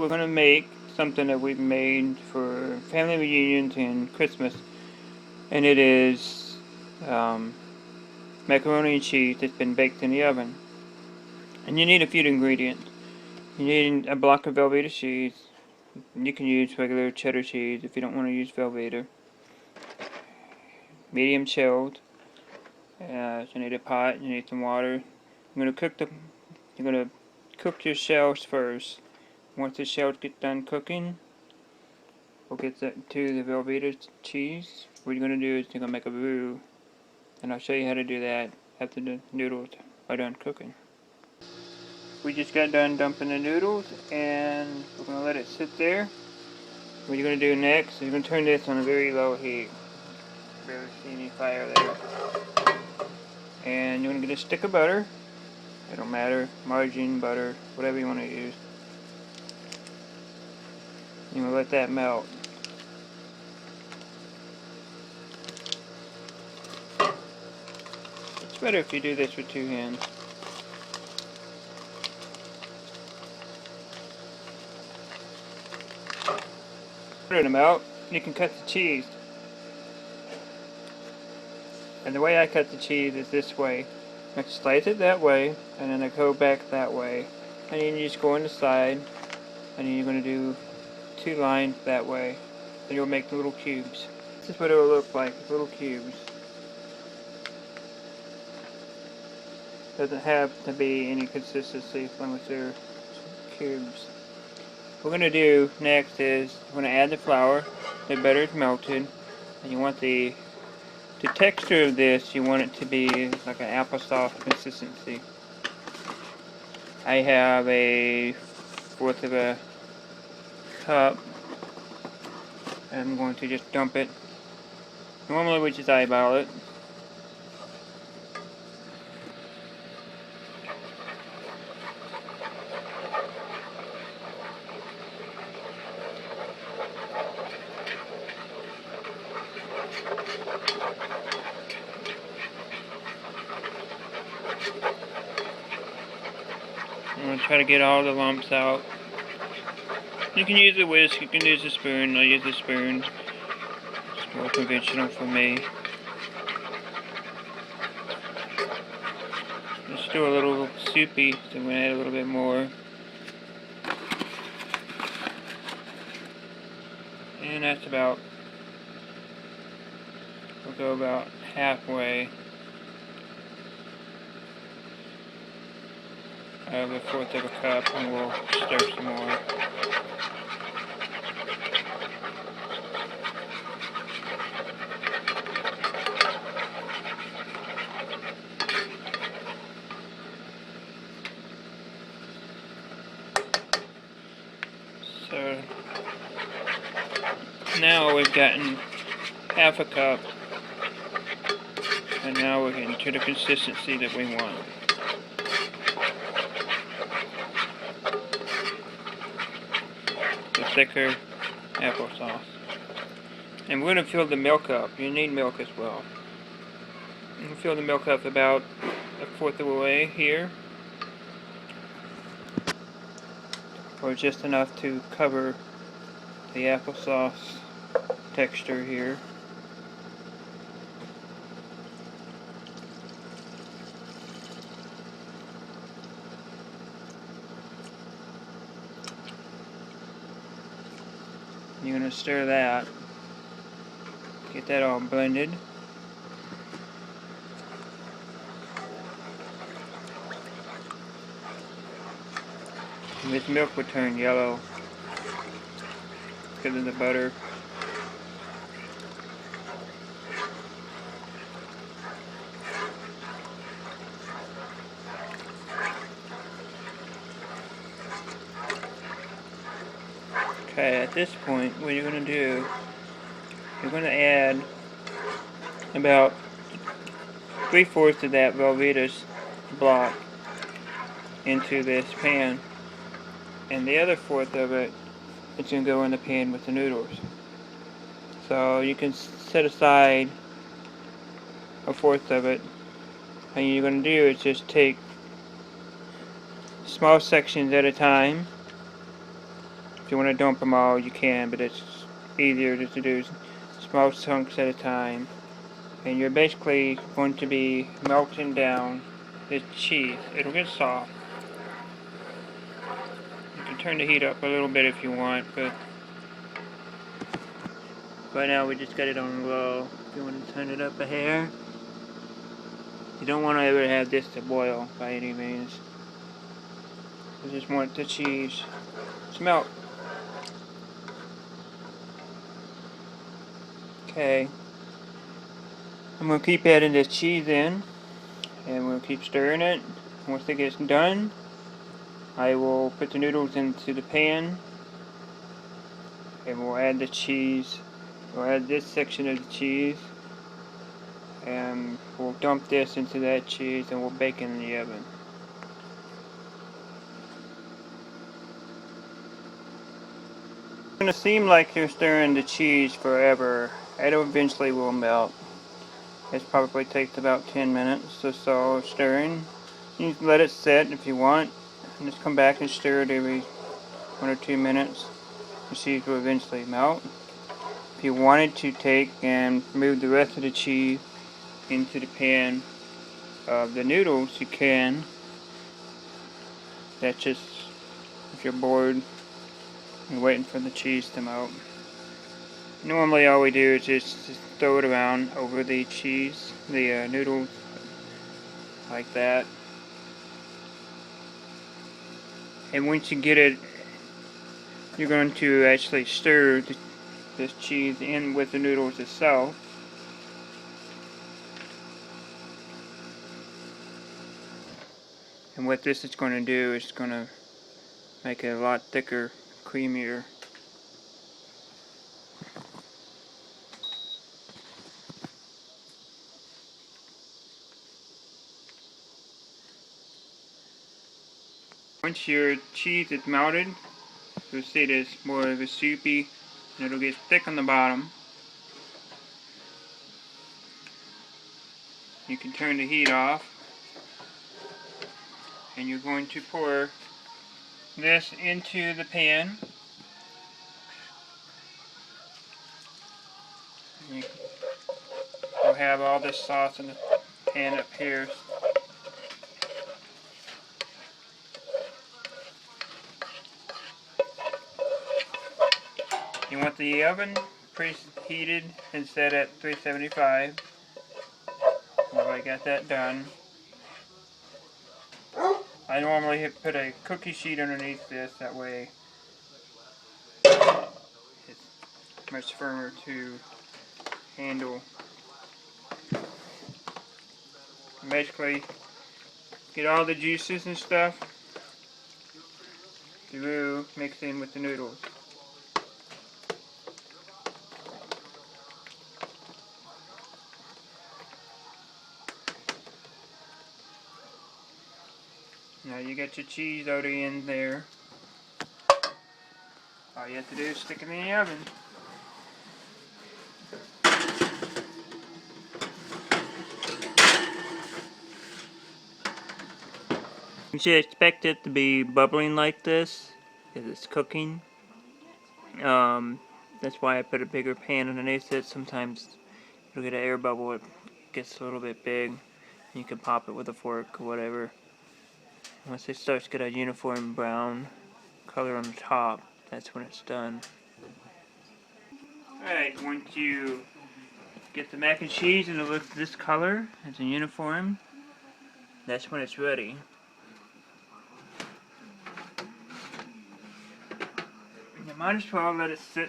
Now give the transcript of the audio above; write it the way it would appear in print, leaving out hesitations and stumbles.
We're going to make something that we've made for family reunions and Christmas, and it is macaroni and cheese that's been baked in the oven. And you need a few ingredients. You need a block of Velveeta cheese. You can use regular cheddar cheese if you don't want to use Velveeta. Medium chilled. So you need a pot. You need some water. You're gonna cook your shells first. Once the shells get done cooking, we'll get to the Velveeta cheese. What you're gonna do is you're gonna make a roux, and I'll show you how to do that after the noodles are done cooking. We just got done dumping the noodles, and we're gonna let it sit there. What you're gonna do next is you're gonna turn this on a very low heat. Barely see any fire there. And you're gonna get a stick of butter. It don't matter, margarine, butter, whatever you want to use. You're gonna let that melt. It's better if you do this with two hands. Put it in the melt, you can cut the cheese. And the way I cut the cheese is this way. I slice it that way, and then I go back that way. And then you just go on the side, and then you're going to do two lines that way. And you'll make little cubes. This is what it will look like, little cubes. Doesn't have to be any consistency as long as they're cubes. What we're going to do next is we're going to add the flour. The butter is melted, and you want the texture of this, you want it to be like an applesauce consistency. I have a fourth of a cup. I'm going to just dump it. Normally we just eyeball it. I'm going to try to get all the lumps out. You can use a whisk, you can use a spoon. I'll use a spoon. It's more conventional for me. It's still a little soupy, so I'm going to add a little bit more. And that's about, we'll go about halfway. I have a fourth of a cup, and we'll stir some more. So now we've gotten half a cup, and now we're getting to the consistency that we want. The thicker applesauce. And we're going to fill the milk up. You need milk as well. I'm going to fill the milk up about a fourth of the way here, or just enough to cover the applesauce texture here. You're going to stir that, get that all blended. And this milk will turn yellow because of the butter. Okay, at this point, what you're going to do, you're going to add about 3/4 of that Velveeta's block into this pan, and the other fourth of it is going to go in the pan with the noodles. So you can set aside a fourth of it, and you're going to do is just take small sections at a time If you want to dump them all, you can, but it's easier just to do small chunks at a time. And you're basically going to be melting down the cheese. It'll get soft. You can turn the heat up a little bit if you want, but right now we just got it on low. If you want to turn it up a hair, you don't want to ever have this to boil by any means. You just want the cheese to melt. Okay. I'm going to keep adding this cheese in, and we'll keep stirring it. Once it gets done, I will put the noodles into the pan, and we'll add the cheese. We'll add this section of the cheese, and we'll dump this into that cheese, and we'll bake it in the oven. It's going to seem like you're stirring the cheese forever. It eventually will melt. It probably takes about 10 minutes or so of stirring. You can let it sit if you want, and just come back and stir it every 1 or 2 minutes. The cheese will eventually melt. If you wanted to take and move the rest of the cheese into the pan of the noodles, you can. That's just if you're bored and waiting for the cheese to melt. Normally all we do is just throw it around over the cheese, the noodles, like that. And once you get it, you're going to actually stir this cheese in with the noodles itself. And what this is going to do is going to make it a lot thicker, creamier. Once your cheese is melted, you'll see it is more of a soupy, and it'll get thick on the bottom. You can turn the heat off, and you're going to pour this into the pan. You'll have all this sauce in the pan up here. You want the oven preheated and set at 375. I've already got that done. I normally put a cookie sheet underneath this, that way it's much firmer to handle. Basically, get all the juices and stuff through mixing with the noodles. Now you got your cheese already in there. All you have to do is stick it in the oven. You should expect it to be bubbling like this because it's cooking. That's why I put a bigger pan underneath it. Sometimes you'll get an air bubble, it gets a little bit big. You can pop it with a fork or whatever. Once it starts to get a uniform brown color on the top, that's when it's done. Alright, once you get the mac and cheese and it looks this color, it's a uniform, that's when it's ready. You might as well let it sit